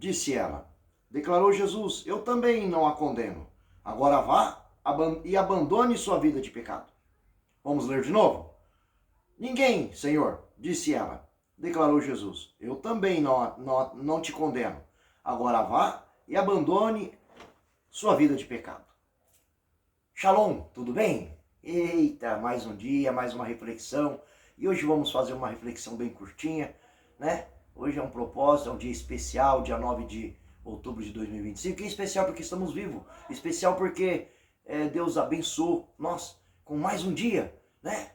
disse ela. Declarou Jesus: eu também não a condeno. Agora vá e abandone sua vida de pecado. Vamos ler de novo? Ninguém, Senhor, disse ela. Declarou Jesus: eu também não te condeno. Agora vá e abandone sua vida de pecado. Shalom, tudo bem? Eita, mais um dia, mais uma reflexão. E hoje vamos fazer uma reflexão bem curtinha, né? Hoje é um propósito, é um dia especial, dia 9 de outubro de 2025. E é especial porque estamos vivos. Especial porque Deus abençoou nós com mais um dia, né?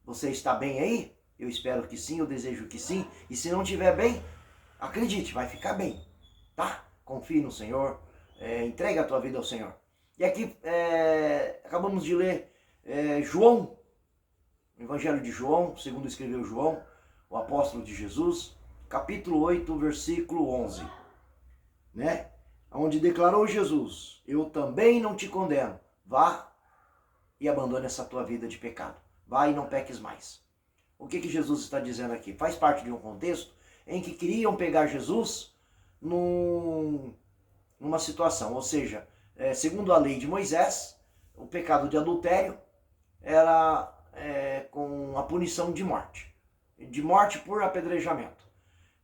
Você está bem aí? Eu espero que sim, eu desejo que sim. E se não estiver bem, acredite, vai ficar bem, tá? Confie no Senhor, entregue a tua vida ao Senhor. E aqui acabamos de ler João, o Evangelho de João, segundo escreveu João, o apóstolo de Jesus, capítulo 8, versículo 11, né? Onde declarou Jesus: eu também não te condeno, vá e abandone essa tua vida de pecado, vá e não peques mais. O que Jesus está dizendo aqui? Faz parte de um contexto em que queriam pegar Jesus numa situação, ou seja, segundo a lei de Moisés, o pecado de adultério era com a punição de morte por apedrejamento.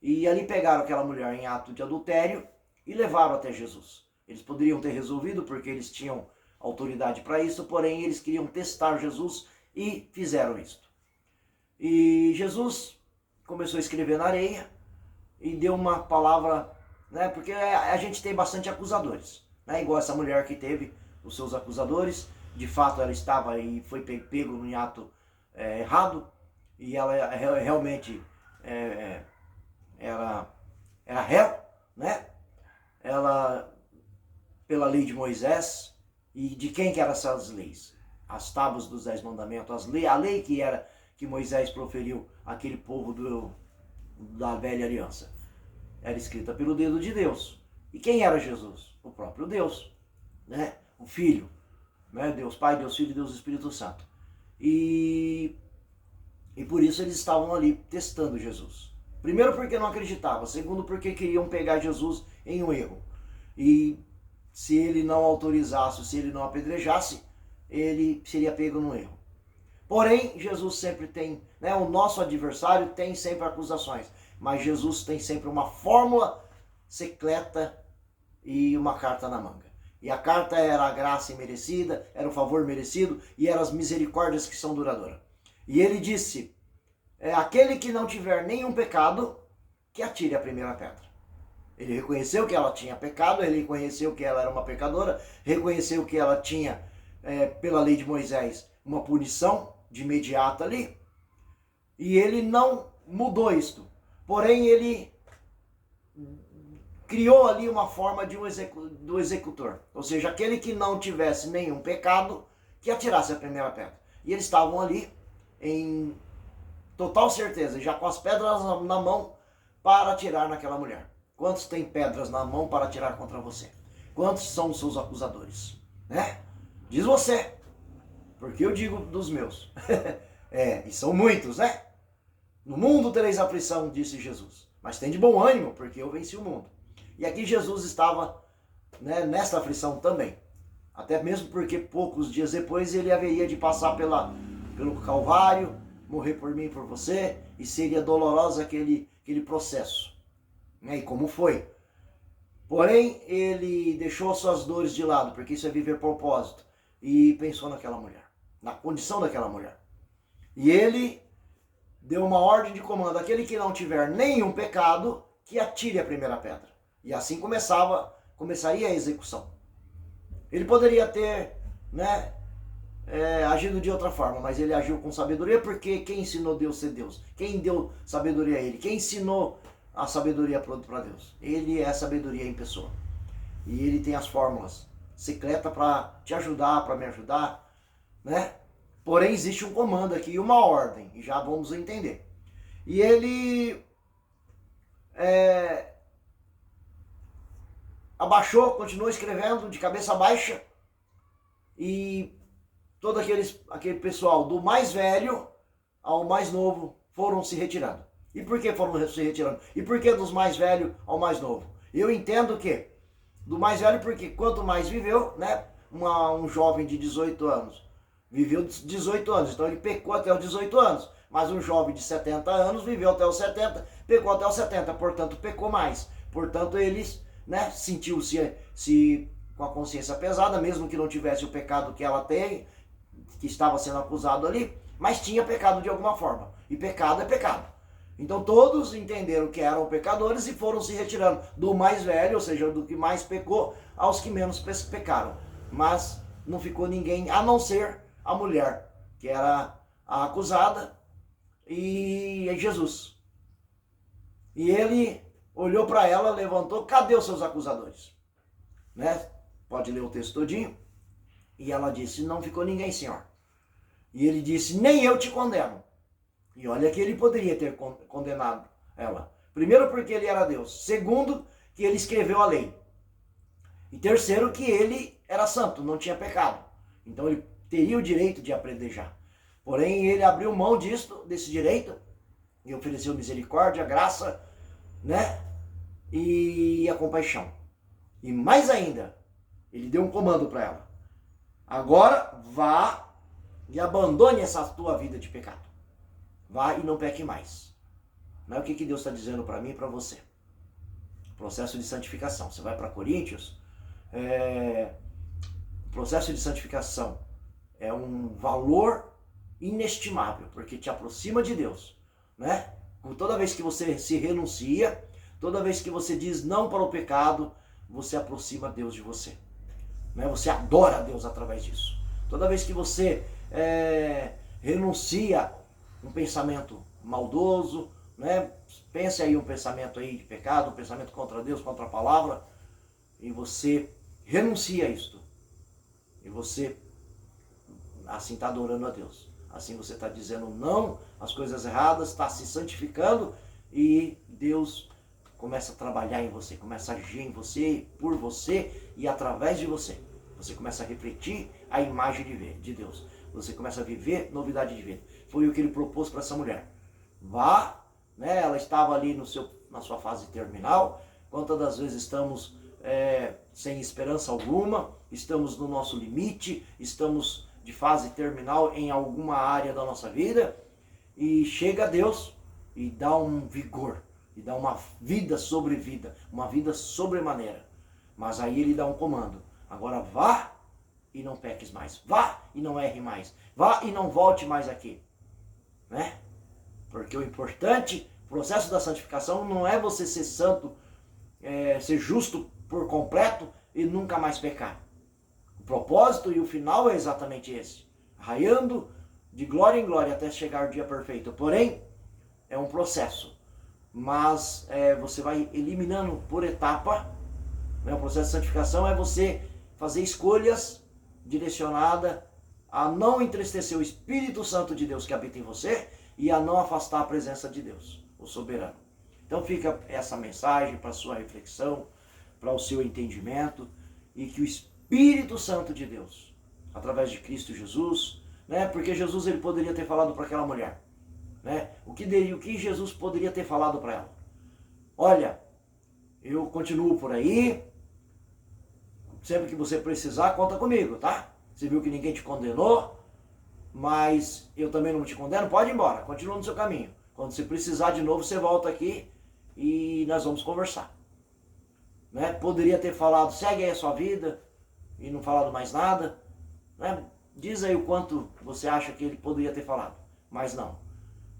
E ali pegaram aquela mulher em ato de adultério e levaram até Jesus. Eles poderiam ter resolvido porque eles tinham autoridade para isso, porém eles queriam testar Jesus e fizeram isso. E Jesus começou a escrever na areia e deu uma palavra, né? Porque a gente tem bastante acusadores, né? Igual essa mulher que teve os seus acusadores. De fato ela estava e foi pego no ato errado, e ela realmente era réu, né? Ela, pela lei de Moisés. E de quem que eram essas leis? As tábuas dos 10 mandamentos, a lei que Moisés proferiu àquele povo da velha aliança. Era escrita pelo dedo de Deus. E quem era Jesus? O próprio Deus, né? O Filho, né? Deus Pai, Deus Filho e Deus Espírito Santo. E por isso eles estavam ali testando Jesus. Primeiro porque não acreditavam, segundo porque queriam pegar Jesus em um erro. E se ele não autorizasse, se ele não apedrejasse, ele seria pego no erro. Porém, Jesus sempre tem, né, o nosso adversário tem sempre acusações, mas Jesus tem sempre uma fórmula secreta e uma carta na manga. E a carta era a graça imerecida, era o favor merecido e eram as misericórdias que são duradouras. E ele disse: aquele que não tiver nenhum pecado, que atire a primeira pedra. Ele reconheceu que ela tinha pecado, ele reconheceu que ela era uma pecadora, reconheceu que ela tinha, pela lei de Moisés, uma punição de imediato ali. E ele não mudou isto. Porém, ele criou ali uma forma do executor. Ou seja, aquele que não tivesse nenhum pecado, que atirasse a primeira pedra. E eles estavam ali em total certeza, já com as pedras na mão, para atirar naquela mulher. Quantos têm pedras na mão para atirar contra você? Quantos são os seus acusadores? Né? Diz você, porque eu digo dos meus. E são muitos, né? No mundo tereis aflição, disse Jesus. Mas tem de bom ânimo, porque eu venci o mundo. E aqui Jesus estava, né, nesta aflição também. Até mesmo porque poucos dias depois ele haveria de passar pelo Calvário, morrer por mim e por você, e seria doloroso aquele processo. E como foi? Porém, ele deixou suas dores de lado, porque isso é viver propósito, e pensou naquela mulher, na condição daquela mulher. E ele deu uma ordem de comando: aquele que não tiver nenhum pecado, que atire a primeira pedra. E assim começaria a execução. Ele poderia ter, né, agido de outra forma, mas ele agiu com sabedoria, porque quem ensinou Deus a ser Deus? Quem deu sabedoria a ele? Quem ensinou a sabedoria para Deus? Ele é a sabedoria em pessoa. E ele tem as fórmulas secretas para te ajudar, para me ajudar, né? Porém, existe um comando aqui, uma ordem, e já vamos entender. E ele abaixou, continuou escrevendo de cabeça baixa, e todo aquele pessoal, do mais velho ao mais novo, foram se retirando. E por que foram se retirando? E por que dos mais velhos ao mais novo? Eu entendo que do mais velho, porque quanto mais viveu, né? Um jovem de 18 anos viveu 18 anos, então ele pecou até os 18 anos. Mas um jovem de 70 anos viveu até os 70, pecou até os 70, portanto pecou mais. Portanto, eles, né, sentiu-se com a consciência pesada, mesmo que não tivesse o pecado que ela tem, que estava sendo acusado ali, mas tinha pecado de alguma forma. E pecado é pecado. Então todos entenderam que eram pecadores e foram se retirando do mais velho, ou seja, do que mais pecou, aos que menos pecaram. Mas não ficou ninguém, a não ser a mulher, que era a acusada, e Jesus. E ele olhou para ela, levantou, cadê os seus acusadores? Né? Pode ler o texto todinho. E ela disse, não ficou ninguém, Senhor. E ele disse, nem eu te condeno. E olha que ele poderia ter condenado ela. Primeiro, porque ele era Deus. Segundo, que ele escreveu a lei. E terceiro, que ele era santo, não tinha pecado. Então ele teria o direito de apedrejar. Porém, ele abriu mão desse direito, e ofereceu misericórdia, graça, né? E a compaixão. E mais ainda, ele deu um comando para ela. Agora, vá e abandone essa tua vida de pecado. Vá e não peque mais. Não é o que Deus está dizendo para mim e para você. Processo de santificação. Você vai para Coríntios, o processo de santificação é um valor inestimável, porque te aproxima de Deus, né? Toda vez que você se renuncia, toda vez que você diz não para o pecado, você aproxima Deus de você, né? Você adora a Deus através disso. Toda vez que você renuncia um pensamento maldoso, né? Pense aí um pensamento aí de pecado, um pensamento contra Deus, contra a palavra, e você renuncia a isto. E você assim está adorando a Deus. Assim você está dizendo não às coisas erradas, está se santificando e Deus começa a trabalhar em você, começa a agir em você, por você e através de você. Você começa a refletir a imagem de Deus. Você começa a viver novidade de vida. Foi o que ele propôs para essa mulher. Vá, né? Ela estava ali na sua fase terminal. Quantas das vezes estamos sem esperança alguma, estamos no nosso limite, estamos de fase terminal em alguma área da nossa vida, e chega Deus e dá um vigor, e dá uma vida sobre vida, uma vida sobremaneira. Mas aí ele dá um comando. Agora vá e não peques mais. Vá e não erre mais. Vá e não volte mais aqui. Né? Porque o importante, o processo da santificação não é você ser santo, ser justo por completo e nunca mais pecar. O propósito e o final é exatamente esse. Raiando de glória em glória até chegar o dia perfeito. Porém, é um processo. Mas você vai eliminando por etapa. Né? O processo de santificação é você fazer escolhas direcionadas a não entristecer o Espírito Santo de Deus que habita em você e a não afastar a presença de Deus, o soberano. Então fica essa mensagem para a sua reflexão, para o seu entendimento, e que o Espírito Santo de Deus, através de Cristo Jesus, né? Porque Jesus ele poderia ter falado para aquela mulher, né? O que Jesus poderia ter falado para ela? Olha, eu continuo por aí, sempre que você precisar, conta comigo, tá? Você viu que ninguém te condenou, mas eu também não te condeno, pode ir embora, continua no seu caminho. Quando você precisar de novo, você volta aqui e nós vamos conversar. Né? Poderia ter falado, segue aí a sua vida, e não falado mais nada. Né? Diz aí o quanto você acha que ele poderia ter falado. Mas não.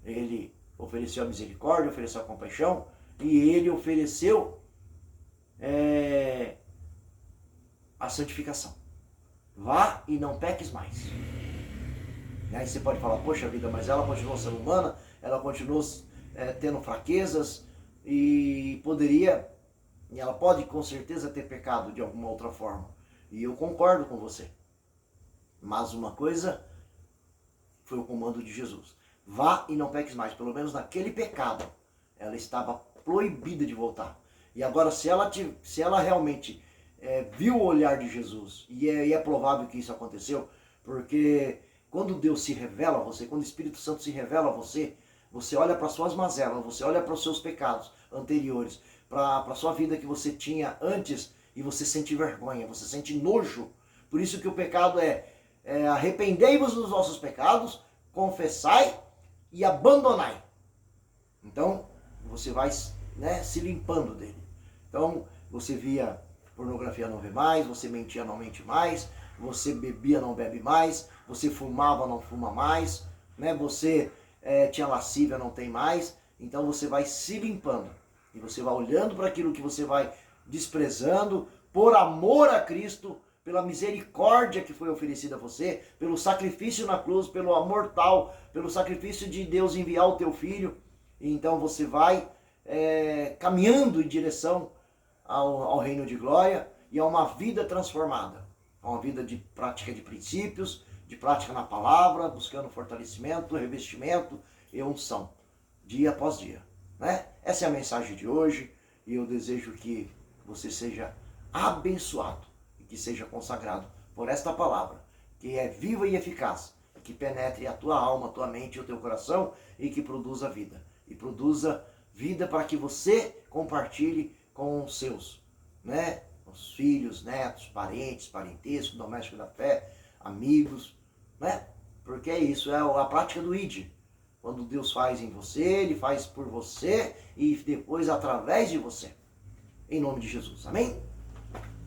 Ele ofereceu a misericórdia, ofereceu a compaixão, e ele ofereceu a santificação. Vá e não peques mais. E aí você pode falar, poxa vida, mas ela continuou sendo humana, ela continuou tendo fraquezas, e ela pode com certeza ter pecado de alguma outra forma. E eu concordo com você. Mas uma coisa foi o comando de Jesus. Vá e não peques mais. Pelo menos naquele pecado, ela estava proibida de voltar. E agora, se ela realmente viu o olhar de Jesus, e é provável que isso aconteceu, porque quando Deus se revela a você, quando o Espírito Santo se revela a você, você olha para suas mazelas, você olha para os seus pecados anteriores, para a sua vida que você tinha antes e você sente vergonha, você sente nojo. Por isso que o pecado é arrependei-vos dos vossos pecados, confessai e abandonai. Então, você vai, né, se limpando dele. Então, você via pornografia, não vê mais, você mentia, não mente mais, você bebia, não bebe mais, você fumava, não fuma mais, né? Você tinha lascívia, não tem mais. Então você vai se limpando e você vai olhando para aquilo que você vai desprezando por amor a Cristo, pela misericórdia que foi oferecida a você, pelo sacrifício na cruz, pelo amor tal, pelo sacrifício de Deus enviar o teu filho. E então você vai caminhando em direção ao reino de glória e a uma vida transformada, a uma vida de prática de princípios, de prática na palavra, buscando fortalecimento, revestimento e unção, dia após dia, né? Essa é a mensagem de hoje e eu desejo que você seja abençoado e que seja consagrado por esta palavra, que é viva e eficaz, que penetre a tua alma, a tua mente e o teu coração e que produza vida. E produza vida para que você compartilhe com os seus, né? Os filhos, netos, parentes, parentesco, doméstico da fé, amigos, né? Porque é isso, é a prática do ID. Quando Deus faz em você, Ele faz por você e depois através de você. Em nome de Jesus, amém?